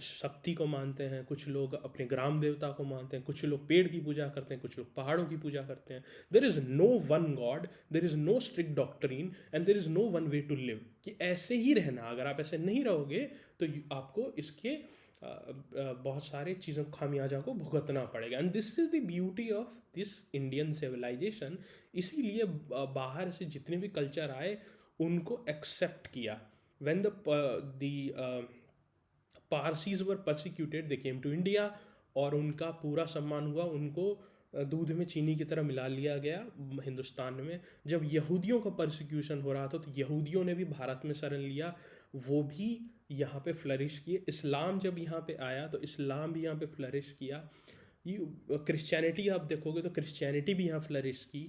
A: शक्ति को मानते हैं, कुछ लोग अपने ग्राम देवता को मानते हैं, कुछ लोग पेड़ की पूजा करते हैं, कुछ लोग पहाड़ों की पूजा करते हैं। There is no one god, there is no strict doctrine, and there is no one way to live, कि ऐसे ही रहना। अगर आप ऐसे नहीं रहोगे तो आपको इसके बहुत सारे चीज़ों खामियाजा को भुगतना पड़ेगा। And this is the beauty of this Indian civilization. इसीलिए बाहर से जितने भी कल्चर आए उनको एक्सेप्ट किया। When the Parsis were persecuted they came to India, और उनका पूरा सम्मान हुआ, उनको दूध में चीनी की तरह मिला लिया गया हिंदुस्तान में। जब यहूदियों का परसिक्यूशन हो रहा था तो यहूदियों ने भी भारत में शरण लिया, वो भी यहाँ पे फ्लरिश किए। इस्लाम जब यहाँ पे आया तो इस्लाम भी यहाँ पे फ्लरिश किया। क्रिश्चियनिटी आप देखोगे तो क्रिश्चियनिटी भी यहाँ फ्लरिश की।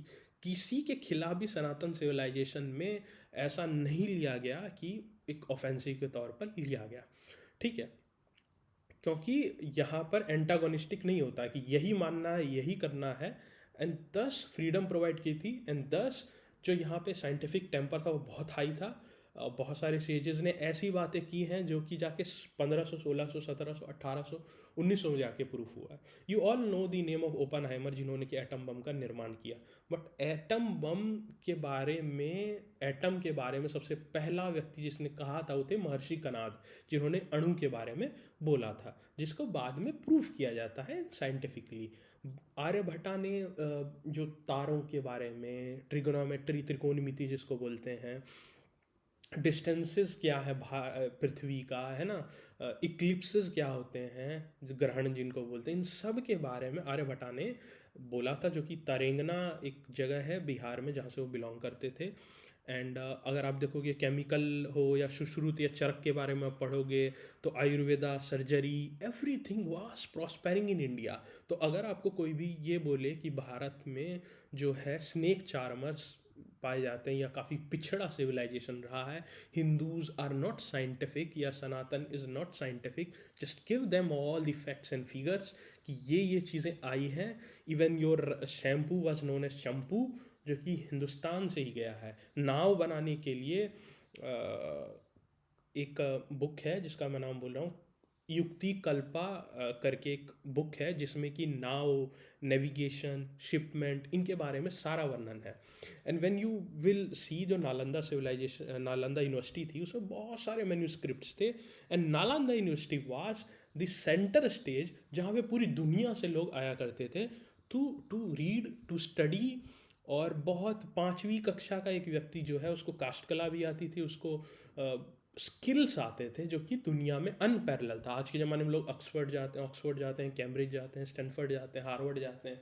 A: किसी के खिलाफ भी सनातन सिविलाइजेशन में ऐसा नहीं लिया गया कि एक ऑफेंसिव के तौर पर लिया गया। ठीक है, क्योंकि यहाँ पर एंटागोनिस्टिक नहीं होता कि यही मानना है, यही करना है। एंड दस फ्रीडम प्रोवाइड की थी, एंड दस जो यहाँ पे साइंटिफिक टेम्पर था वो बहुत हाई था। बहुत सारे सेजेस ने ऐसी बातें की हैं जो कि जाके 1500, 1600, 1700, 1800, 1900 में जाके प्रूफ हुआ है। You all know the name of Oppenheimer, जिन्होंने कि एटम बम का निर्माण किया। बट एटम बम के बारे में, एटम के बारे में सबसे पहला व्यक्ति जिसने कहा था वो थे महर्षि कनाद, जिन्होंने अणु के बारे में बोला था, जिसको बाद में प्रूफ किया जाता है साइंटिफिकली। आर्यभट्टा ने जो तारों के बारे में, ट्रिगोनोमेट्री, त्रिकोणमिति जिसको बोलते हैं, डिस्टेंसेस क्या है पृथ्वी का, है ना, इक्लिप्सेस क्या होते हैं, जो ग्रहण जिनको बोलते हैं, इन सब के बारे में आर्यभट्टा ने बोला था। जो कि तरेंगना एक जगह है बिहार में जहाँ से वो बिलोंग करते थे। एंड अगर आप देखोगे केमिकल हो या सुश्रुत या चरक के बारे में आप पढ़ोगे तो Ayurveda, surgery, everything was प्रॉस्पेरिंग in India. तो अगर आपको कोई भी ये बोले कि भारत में जो है स्नेक चार्मर्स पाए जाते हैं या काफ़ी पिछड़ा सिविलाइजेशन रहा है, हिंदूज आर नॉट साइंटिफिक या Sanatan is not scientific, just give them all the facts and figures कि ये चीज़ें आई हैं। Even your shampoo was known as shampoo, जो कि हिंदुस्तान से ही गया है। नाव बनाने के लिए एक बुक है जिसका मैं नाम बोल रहा हूँ, युक्ति कल्पा करके एक बुक है, जिसमें कि नाव, नेविगेशन, शिपमेंट, इनके बारे में सारा वर्णन है। And when you will see जो नालंदा सिविलाइजेशन, नालंदा यूनिवर्सिटी थी, उसमें बहुत सारे मैन्यूस्क्रिप्ट्स थे। And Nalanda university was the centre stage जहाँ पे पूरी दुनिया से लोग आया करते थे टू रीड, टू स्टडी। और बहुत 5वीं कक्षा का एक व्यक्ति जो है उसको काष्ठकला भी आती थी, उसको स्किल्स आते थे जो कि दुनिया में अनपैरेलल था। आज के ज़माने में लोग ऑक्सफोर्ड जाते हैं, कैम्ब्रिज जाते हैं, स्टैनफोर्ड जाते हैं, हार्वर्ड जाते हैं।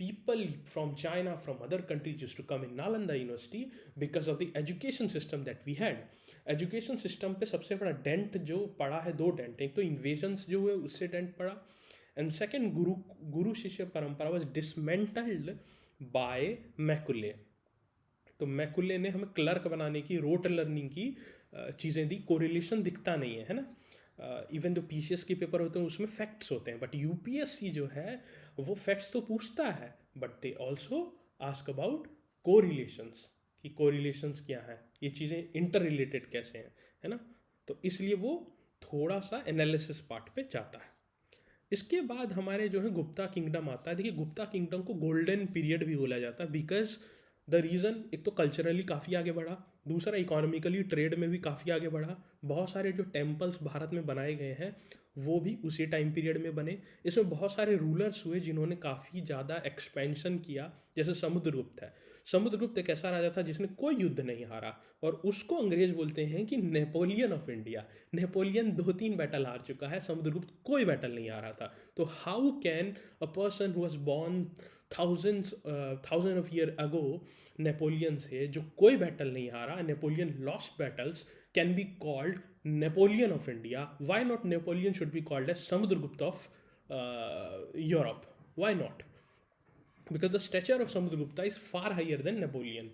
A: People from China, from other countries used to come in Nalanda university because of the education system that we had. Education system पे सबसे बड़ा डेंट जो पड़ा है, 2 डेंट, एक तो इन्वेजन्स जो हुए उससे डेंट पड़ा, एंड सेकेंड गुरु शिष्य परंपरा वॉज डिसमेंटल्ड बाय मैकुले। तो मैकुले ने हमें क्लर्क बनाने की, रोट लर्निंग की चीज़ें दी। कोरिलेशन दिखता नहीं है ना। इवन जो पीसीएस के पेपर होते हैं उसमें फैक्ट्स होते हैं, बट यूपीएससी जो है वो फैक्ट्स तो पूछता है, but they also ask about correlations, कि कोरिलेशंस क्या है, ये चीज़ें इंटर रिलेटेड कैसे हैं, है ना। तो इसलिए वो थोड़ा सा एनालिसिस पार्ट पे जाता है। इसके बाद हमारे जो है गुप्ता किंगडम आता है। देखिए, गुप्ता किंगडम को गोल्डन पीरियड भी बोला जाता है बिकॉज द रीज़न, एक तो कल्चरली काफ़ी आगे बढ़ा, दूसरा इकोनॉमिकली ट्रेड में भी काफ़ी आगे बढ़ा। बहुत सारे जो टेम्पल्स भारत में बनाए गए हैं वो भी उसी टाइम पीरियड में बने। इसमें बहुत सारे रूलर्स हुए जिन्होंने काफ़ी ज़्यादा एक्सपेंशन किया, जैसे समुद्रगुप्त है। समुद्रगुप्त एक ऐसा राजा था जिसने कोई युद्ध नहीं हारा, और उसको अंग्रेज बोलते हैं कि Napoleon of India. Napoleon 2-3 battle हार चुका है, समुद्रगुप्त कोई बैटल नहीं हारा था। तो how can a person who was born thousand of year ago, Napoleon से जो कोई बैटल नहीं हारा, Napoleon lost battles, can be called Napoleon of India? Why not Napoleon should be called as Samudragupta of Europe? Why not? Because the stature of Samudragupta is far higher than Napoleon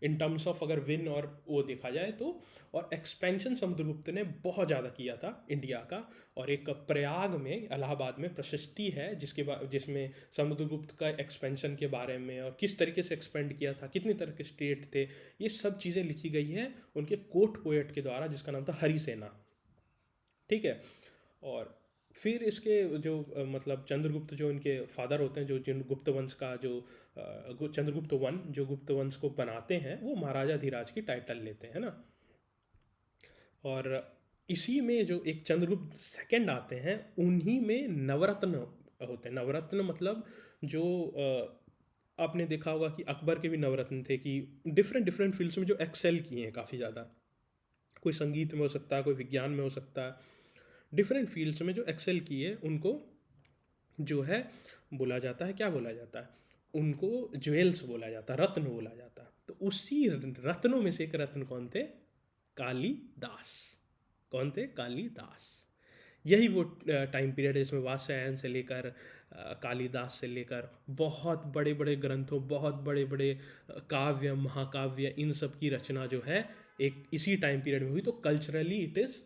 A: in terms of अगर win और वो देखा जाए तो। और expansion Samudragupta ने बहुत ज़्यादा किया था इंडिया का। और एक प्रयाग में, इलाहाबाद में प्रशस्ति है जिसमें समुद्रगुप्त का एक्सपेंशन के बारे में और किस तरीके से एक्सपेंड किया था, कितनी तरह के स्टेट थे, ये सब चीज़ें लिखी गई हैं उनके कोर्ट पोएट के द्वारा, जिसका नाम था हरिसेना। ठीक है। और फिर इसके जो मतलब चंद्रगुप्त जो इनके फादर होते हैं, जो जिन गुप्त वंश का जो चंद्रगुप्त वन जो गुप्त वंश को बनाते हैं, वो महाराजा धीराज की टाइटल लेते हैं ना। और इसी में जो एक चंद्रगुप्त सेकंड आते हैं, उन्हीं में नवरत्न होते हैं। नवरत्न मतलब जो आपने देखा होगा कि अकबर के भी नवरत्न थे, कि डिफरेंट डिफरेंट फील्ड्स में जो एक्सेल किए हैं काफ़ी ज़्यादा। कोई संगीत में हो सकता है, कोई विज्ञान में हो सकता है, डिफरेंट फील्ड्स में जो एक्सेल किए उनको जो है बोला जाता है, क्या बोला जाता है, उनको ज्वेल्स बोला जाता है, रत्न बोला जाता है। तो उसी रत्नों में से एक रत्न कौन थे? कालिदास। कौन थे? कालिदास। यही वो टाइम पीरियड है जिसमें वात्स्यायन से लेकर कालिदास से लेकर बहुत बड़े बड़े ग्रंथों, बहुत बड़े बड़े काव्य, महाकाव्य, इन सब की रचना जो है एक इसी टाइम पीरियड में हुई। तो culturally it is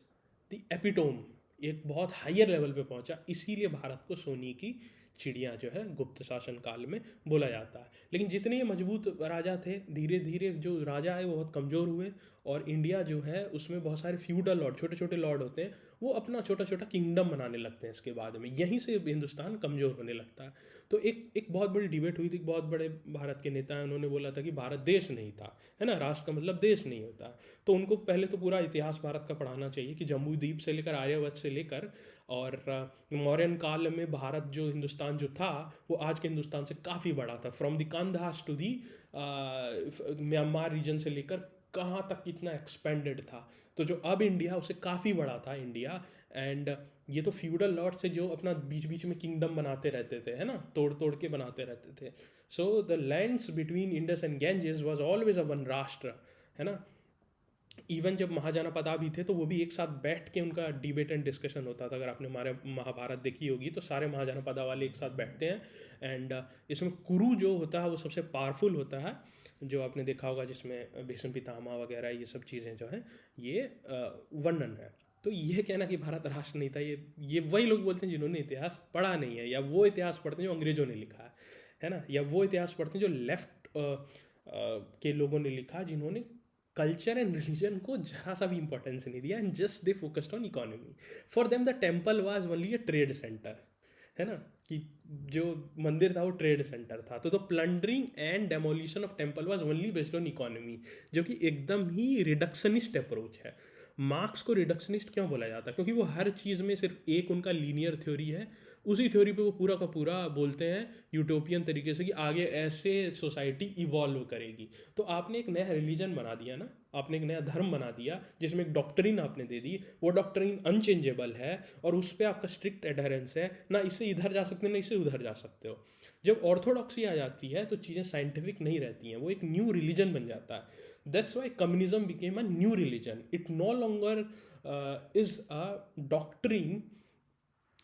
A: the epitome, एक बहुत हायर लेवल पे पहुंचा। इसीलिए भारत को सोने की चिड़िया जो है गुप्त शासन काल में बोला जाता है। लेकिन जितने ये मजबूत राजा थे, धीरे धीरे जो राजा है वो बहुत कमज़ोर हुए और इंडिया जो है उसमें बहुत सारे फ्यूडल लॉर्ड, छोटे छोटे लॉर्ड होते हैं, वो अपना छोटा छोटा किंगडम बनाने लगते हैं। इसके बाद में यहीं से हिंदुस्तान कमज़ोर होने लगता है। तो एक बहुत बड़ी डिबेट हुई थी, बहुत बड़े भारत के नेता हैं, उन्होंने बोला था कि भारत देश नहीं था, है ना, राष्ट्र का मतलब देश नहीं होता। तो उनको पहले तो पूरा इतिहास भारत का पढ़ाना चाहिए कि जम्बू द्वीप से लेकर आर्यवत से लेकर और मौर्यन काल में भारत जो हिंदुस्तान जो था वो आज के हिंदुस्तान से काफ़ी बड़ा था। फ्रॉम द कांधास टू दी म्यांमार रीजन से लेकर कहाँ तक कितना एक्सपेंडेड था। तो जो अब इंडिया उससे काफ़ी बड़ा था इंडिया। एंड ये तो फ्यूडल लॉर्ड से जो अपना बीच बीच में किंगडम बनाते रहते थे, है ना, तोड़ तोड़ के बनाते रहते थे। So the lands between Indus and Ganges was always a one राष्ट्र, है ना। इवन जब महाजनपदा भी थे तो वो भी एक साथ बैठ के उनका डिबेट एंड डिस्कशन होता था। अगर आपने हमारे महाभारत देखी होगी तो सारे महाजनपदा वाले एक साथ बैठते हैं। एंड इसमें कुरु जो होता है वो सबसे पावरफुल होता है, जो आपने देखा होगा, जिसमें भीष्म पितामह वगैरह ये सब चीज़ें जो हैं ये वर्णन है। तो ये कहना कि भारत राष्ट्र नहीं था, ये वही लोग बोलते हैं जिन्होंने इतिहास पढ़ा नहीं है, या वो इतिहास पढ़ते हैं जो अंग्रेजों ने लिखा है ना, या वो इतिहास पढ़ते हैं जो लेफ्ट के लोगों ने लिखा, जिन्होंने कल्चर एंड रिलीजन को जरा सा भी इंपॉर्टेंस नहीं दिया, and just they focused on economy. For them the temple was only a trade centre, है ना, कि जो मंदिर था वो ट्रेड सेंटर था। तो plundering and demolition of temple was only based on economy, जो कि एकदम ही रिडक्शनिस्ट अप्रोच है। मार्क्स को रिडक्शनिस्ट क्यों बोला जाता है? क्योंकि वो हर चीज़ में सिर्फ एक उनका लीनियर थ्योरी है, उसी थ्योरी पे वो पूरा का पूरा बोलते हैं यूटोपियन तरीके से कि आगे ऐसे सोसाइटी इवॉल्व करेगी। तो आपने एक नया रिलीजन बना दिया ना, आपने एक नया धर्म बना दिया जिसमें एक डॉक्ट्रिन आपने दे दी, वो डॉक्ट्रिन अनचेंजेबल है और उस पर आपका स्ट्रिक्ट एडहेरेंस है, ना इससे इधर जा सकते हो ना इससे उधर जा सकते हो। जब ऑर्थोडॉक्सी आ जाती है तो चीज़ें साइंटिफिक नहीं रहती हैं, वो एक न्यू रिलीजन बन जाता है। That's why communism became a new religion. It no longer is a doctrine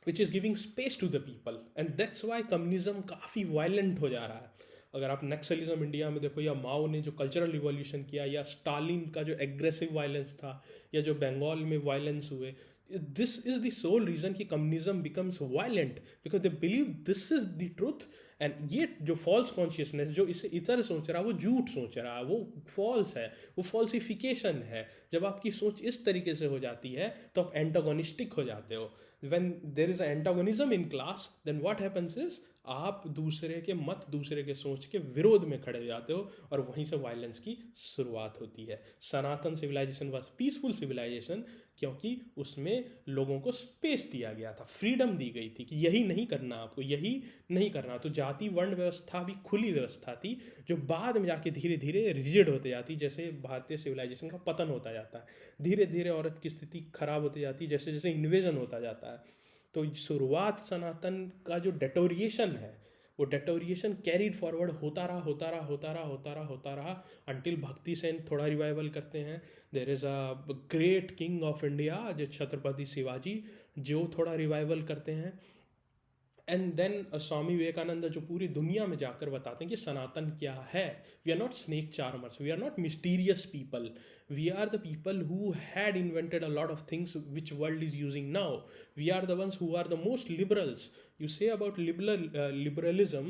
A: which is giving space to the people, and that's why communism काफ़ी वायलेंट हो जा रहा है। अगर आप नक्सलिज्म इंडिया में देखो, या माओ ने जो कल्चरल रिवॉल्यूशन किया, या स्टालिन का जो एग्रेसिव वायलेंस था, या जो बंगाल में वायलेंस हुए, this is the sole reason कि communism becomes violent, because they believe this is the truth. And ये जो फॉल्स कॉन्शियसनेस जो इसे इतर सोच रहा है वो झूठ सोच रहा है, वो फॉल्स है, वो फॉल्सिफिकेशन है। जब आपकी सोच इस तरीके से हो जाती है तो आप एंटागोनिस्टिक हो जाते हो। when there is an antagonism in class, then what happens is आप दूसरे के मत, दूसरे के सोच के विरोध में खड़े हो जाते हो, और वहीं से वायलेंस की शुरुआत होती है। सनातन सिविलाइजेशन वाज पीसफुल सिविलाइजेशन, क्योंकि उसमें लोगों को स्पेस दिया गया था, फ्रीडम दी गई थी कि यही नहीं करना, आपको यही नहीं करना। तो जाति वर्ण व्यवस्था भी खुली व्यवस्था थी, जो बाद में जाके धीरे धीरे रिजिड होते जाती, जैसे भारतीय सिविलाइजेशन का पतन होता जाता है, धीरे धीरे औरत की स्थिति खराब होती जाती है, जैसे जैसे इन्वेजन होता जाता है। तो शुरुआत सनातन का जो डेटोरिएशन है, वो डेटोरिएशन कैरीड फॉरवर्ड होता रहा, होता रहा, होता रहा, होता रहा, होता रहा, अंटिल भक्ति सेन थोड़ा रिवाइवल करते हैं। There is a great king of India जो छत्रपति शिवाजी, जो थोड़ा रिवाइवल करते हैं। एंड देन स्वामी विवेकानंद जो पूरी दुनिया में जाकर बताते हैं कि सनातन क्या है। We are not snake charmers, we are not mysterious people, we are the people who had invented a lot of things which world is using now. We are the ones who are the most liberals. You say about liberalism,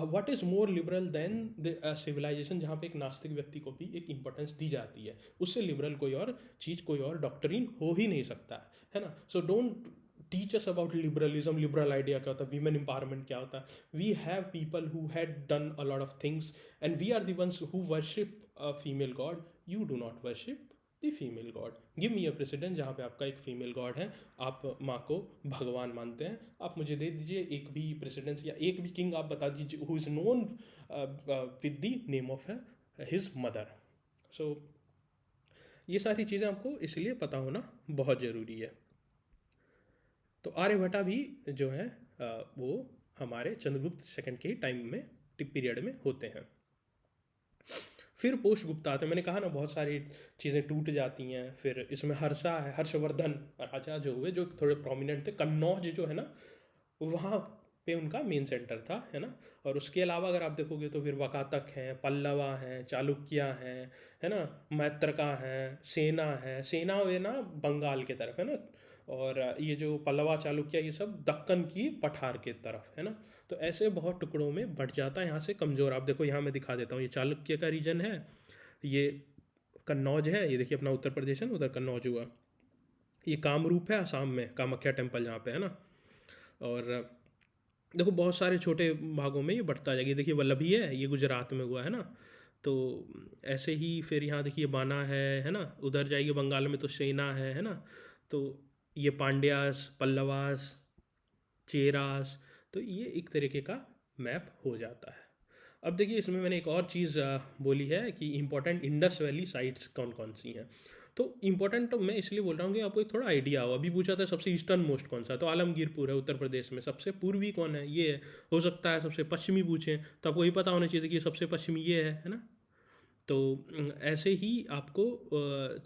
A: what is more liberal than the civilization जहाँ पे एक नास्तिक व्यक्ति को भी एक importance दी जाती है, उससे लिबरल कोई और चीज़, कोई और डॉक्ट्रिन हो ही नहीं सकता है ना। So don't teach us about liberalism, liberal idea क्या होता है, वीमेन एम्पावरमेंट क्या होता है। We have people who had done a lot of things, and we are the ones who worship a female god. You do not worship the female god. Give me a president जहाँ पे आपका एक female God है, आप माँ को भगवान मानते हैं, आप मुझे दे दीजिए एक भी प्रेसिडेंस या एक भी किंग आप बता दीजिए who is known with the name of his mother. So ये सारी चीज़ें आपको इसलिए पता होना बहुत ज़रूरी है। तो आर्यभट्टा भी जो है वो हमारे चंद्रगुप्त सेकंड के टाइम में पीरियड में होते हैं। फिर पोस्ट गुप्ता आते हैं। मैंने कहा ना बहुत सारी चीज़ें टूट जाती हैं। फिर इसमें हर्षा है, हर्षवर्धन राजा जो हुए, जो थोड़े प्रोमिनेंट थे। कन्नौज जो है ना, वहाँ पे उनका मेन सेंटर था, है ना। और उसके अलावा अगर आप देखोगे तो फिर वकातक हैं, पल्लवा हैं, चालुक्या हैं, है ना, मैत्रका हैं, सेना है, सेना वे ना बंगाल के तरफ है ना, और ये जो पल्लवा चालुक्य ये सब दक्कन की पठार के तरफ है ना। तो ऐसे बहुत टुकड़ों में बढ़ जाता है, यहाँ से कमज़ोर। आप देखो यहाँ मैं दिखा देता हूँ, ये चालुक्य का रीजन है, ये कन्नौज है, ये देखिए अपना उत्तर प्रदेश है ना, उधर कन्नौज हुआ। ये कामरूप है असम में, कामाख्या टेम्पल जहाँ पे है ना। और देखो बहुत सारे छोटे भागों में ये बढ़ता जाएगा। ये देखिए वल्लभी है, ये गुजरात में हुआ है ना। तो ऐसे ही फिर यहाँ देखिए बाना है ना, उधर जाइए बंगाल में तो सेना है ना। तो ये पांड्यास, पल्लवास, चेरास, तो ये एक तरीके का मैप हो जाता है। अब देखिए इसमें मैंने एक और चीज़ बोली है कि इंपॉर्टेंट इंडस वैली साइट्स कौन कौन सी हैं। तो इंपॉर्टेंट तो मैं इसलिए बोल रहा हूँ कि आपको एक थोड़ा आइडिया हो। अभी पूछा था सबसे ईस्टर्न मोस्ट कौन सा, तो आलमगीरपुर है उत्तर प्रदेश में। सबसे पूर्वी कौन है, ये है। हो सकता है सबसे पश्चिमी पूछें तो आपको ये पता होना चाहिए कि सबसे पश्चिमी ये है ना। तो ऐसे ही आपको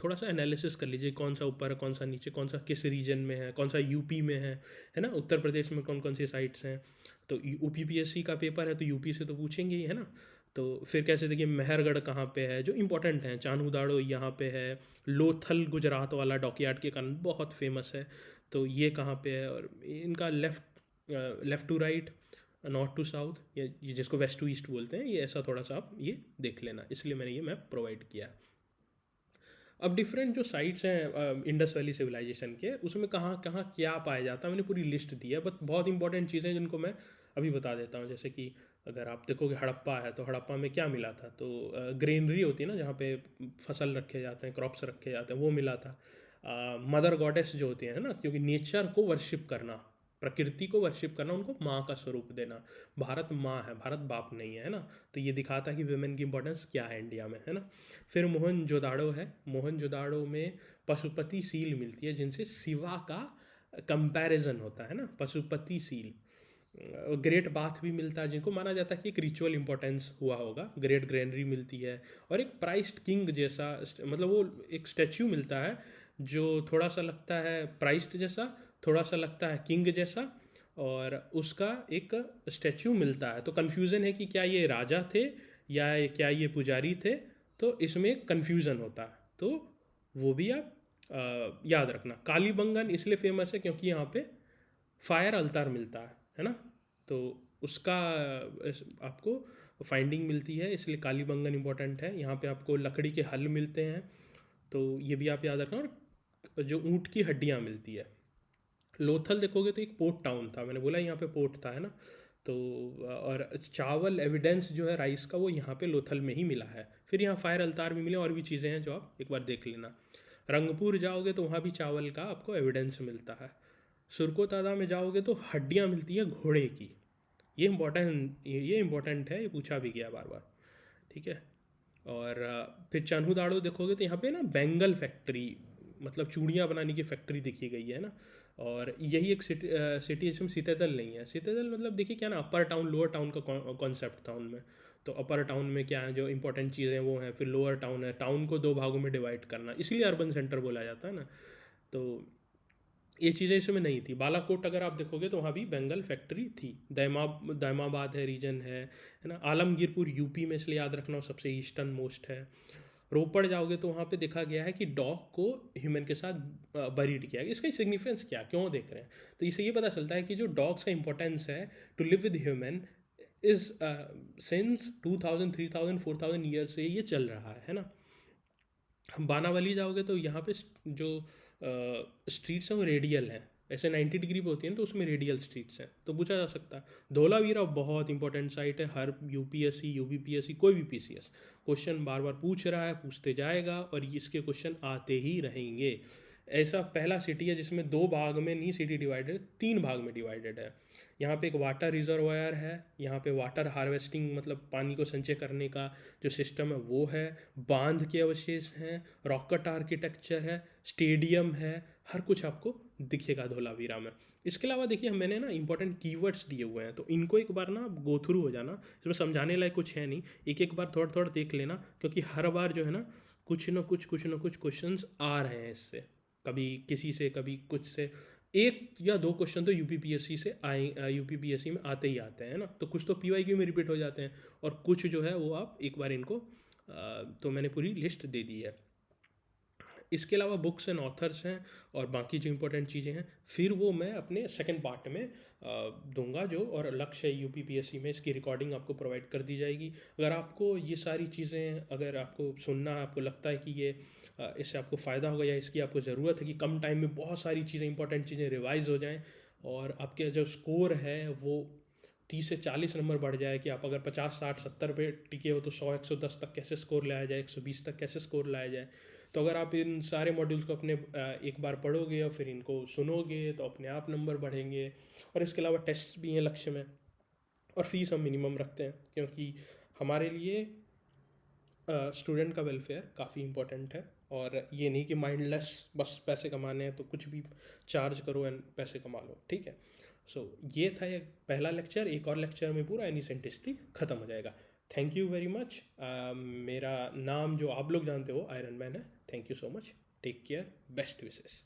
A: थोड़ा सा एनालिसिस कर लीजिए, कौन सा ऊपर है, कौन सा नीचे, कौन सा किस रीजन में है, कौन सा यूपी में है ना। उत्तर प्रदेश में कौन कौन सी साइट्स हैं। तो यूपीपीएससी का पेपर है तो यूपी से तो पूछेंगे ही है ना। तो फिर कैसे देखिए मेहरगढ़ कहाँ पे है, जो इंपॉर्टेंट है। चान्हू दाड़ो यहाँ पे है। लोथल गुजरात वाला डॉकयार्ड के कारण बहुत फेमस है, तो ये कहाँ पे है। और इनका left to right, north to south, या ये जिसको वेस्ट टू ईस्ट बोलते हैं, ये ऐसा थोड़ा सा आप ये देख लेना, इसलिए मैंने ये मैप प्रोवाइड किया। अब डिफरेंट जो साइट्स हैं इंडस वैली सिविलाइजेशन के, उसमें कहाँ कहाँ क्या पाया जाता है मैंने पूरी लिस्ट दी है। बट बहुत इंपॉर्टेंट चीज़ें जिनको मैं अभी बता देता हूँ। जैसे कि अगर आप देखोगे हड़प्पा है, तो हड़प्पा में क्या मिला था, तो ग्रेनरी होती है ना जहाँ पे फसल रखे जाते हैं, क्रॉप्स रखे जाते हैं, वो मिला था। मदर गॉडेस जो होती है ना, क्योंकि नेचर को वर्शिप करना, प्रकृति को वर्शिप करना, उनको माँ का स्वरूप देना। भारत माँ है, भारत बाप नहीं है ना। तो ये दिखाता है कि वुमेन की इंपॉर्टेंस क्या है इंडिया में है ना। फिर मोहनजोदाड़ो है, मोहनजोदाड़ो में पशुपति सील मिलती है, जिनसे शिवा का कंपैरिजन होता है ना, पशुपति सील। ग्रेट बाथ भी मिलता है, जिनको माना जाता है कि एक रिचुअल इंपॉर्टेंस हुआ होगा। ग्रेट ग्रैनरी मिलती है, और एक प्राइस्ड किंग जैसा, मतलब वो एक स्टैच्यू मिलता है जो थोड़ा सा लगता है प्राइस्ड जैसा, थोड़ा सा लगता है किंग जैसा, और उसका एक स्टैच्यू मिलता है। तो कन्फ्यूज़न है कि क्या ये राजा थे या क्या ये पुजारी थे, तो इसमें कन्फ्यूज़न होता है। तो वो भी आप याद रखना। कालीबंगन इसलिए फेमस है क्योंकि यहाँ पे फायर अल्तार मिलता है ना। तो उसका आपको फाइंडिंग मिलती है, इसलिए कालीबंगन इंपॉर्टेंट है। यहाँ पे आपको लकड़ी के हल मिलते हैं, तो ये भी आप याद रखना। और जो ऊँट की हड्डियाँ मिलती है। लोथल देखोगे तो एक पोर्ट टाउन था, मैंने बोला यहाँ पे पोर्ट था है ना। तो और चावल एविडेंस जो है राइस का, वो यहाँ पे लोथल में ही मिला है। फिर यहाँ फायर अल्तार भी मिले, और भी चीज़ें हैं जो आप एक बार देख लेना। रंगपुर जाओगे तो वहाँ भी चावल का आपको एविडेंस मिलता है। सुरकोतादा में जाओगे तो हड्डियाँ मिलती है घोड़े की। ये इम्पोर्टेंट है, ये पूछा भी गया बार बार, ठीक है। और फिर चान्हू दाड़ो देखोगे तो यहाँ पे ना बेंगल फैक्ट्री, मतलब चूड़ियाँ बनाने की फैक्ट्री दिखी गई है ना। और यही एक सिटी इसमें सितेदल नहीं है। सितेदल मतलब देखिए क्या ना, अपर टाउन लोअर टाउन का कॉन्सेप्ट था उनमें। तो अपर टाउन में क्या है, जो इंपॉर्टेंट चीज़ें वो हैं। फिर लोअर टाउन है, टाउन को दो भागों में डिवाइड करना, इसलिए अर्बन सेंटर बोला जाता है ना। तो ये चीज़ें इसमें नहीं थी। बालाकोट अगर आप देखोगे तो वहाँ भी बेंगल फैक्ट्री थी। दैमाबाद है, रीजन है ना। आलमगीरपुर यूपी में, इसलिए याद रखना, सबसे ईस्टर्न मोस्ट है। रोपड़ जाओगे तो वहाँ पे देखा गया है कि डॉग को ह्यूमन के साथ बरीड किया गया। इसका सिग्निफिकेंस क्या, क्यों देख रहे हैं, तो इससे ये पता चलता है कि जो डॉग्स का इंपॉर्टेंस है to live with human is since 2000 3000 4000 year से ये चल रहा है ना। बानावली जाओगे तो यहाँ पे जो स्ट्रीट्स हैं वो रेडियल हैं। ऐसे 90 डिग्री पे होती हैं तो उसमें रेडियल स्ट्रीट्स हैं। तो पूछा जा सकता है। धोलावीरा बहुत इंपॉर्टेंट साइट है। हर यूपीएससी, यूबीपीएससी, कोई भी पीसीएस क्वेश्चन बार बार पूछ रहा है, पूछते जाएगा, और इसके क्वेश्चन आते ही रहेंगे। ऐसा पहला सिटी है जिसमें दो भाग में नहीं सिटी डिवाइडेड, तीन भाग में डिवाइडेड है। यहाँ पे एक वाटर रिजर्वायर है, यहाँ पे वाटर हार्वेस्टिंग मतलब पानी को संचय करने का जो सिस्टम है वो है। बांध के अवशेष हैं, रॉकेट आर्किटेक्चर है, स्टेडियम है, हर कुछ आपको दिखेगा धोलावीरा में। इसके अलावा देखिए मैंने ना इंपॉर्टेंट कीवर्ड्स दिए हुए हैं, तो इनको एक बार ना गो थ्रू हो जाना। इसमें समझाने लायक कुछ है नहीं, एक एक बार थोड़ा थोड़ा देख लेना, क्योंकि हर बार जो है ना कुछ ना कुछ क्वेश्चंस आ रहे हैं इससे। कभी किसी से, कभी कुछ से। एक या दो क्वेश्चन तो यूपीपीएससी से आए, यूपीपीएससी में आते ही आते हैं ना। तो कुछ तो पीवाईक्यू में रिपीट हो जाते हैं, और कुछ जो है वो आप एक बार इनको तो मैंने पूरी लिस्ट दे दी है। इसके अलावा बुक्स एंड ऑथर्स हैं और बाकी जो इंपॉर्टेंट चीज़ें हैं, फिर वो मैं अपने सेकंड पार्ट में दूंगा जो, और लक्ष्य है यूपीपीएससी में, इसकी रिकॉर्डिंग आपको प्रोवाइड कर दी जाएगी। अगर आपको ये सारी चीज़ें, अगर आपको सुनना, आपको लगता है कि ये इससे आपको फ़ायदा होगा या इसकी आपको ज़रूरत है कि कम टाइम में बहुत सारी चीज़ें, इंपॉर्टेंट चीज़ें रिवाइज हो जाएँ और आपके जो स्कोर है वो 30 से 40 नंबर बढ़ जाए, कि आप अगर 50, 60, 70 पे टिके हो तो 100, 110 तक कैसे स्कोर लाया जाए, 120 तक कैसे स्कोर लाया जाए। तो अगर आप इन सारे मॉड्यूल्स को अपने एक बार पढ़ोगे और फिर इनको सुनोगे तो अपने आप नंबर बढ़ेंगे। और इसके अलावा टेस्ट भी हैं लक्ष्य में, और फीस हम मिनिमम रखते हैं क्योंकि हमारे लिए स्टूडेंट का वेलफेयर काफ़ी इंपॉर्टेंट है। और ये नहीं कि माइंडलेस बस पैसे कमाने हैं तो कुछ भी चार्ज करो एंड पैसे कमा लो, ठीक है। सो ये था एक पहला लेक्चर। एक और लेक्चर में पूरा एनिसेंट हिस्ट्री ख़त्म हो जाएगा। Thank you very much. मेरा नाम जो आप लोग जानते हो आयरन मैन है। Thank you so much. Take care, best wishes.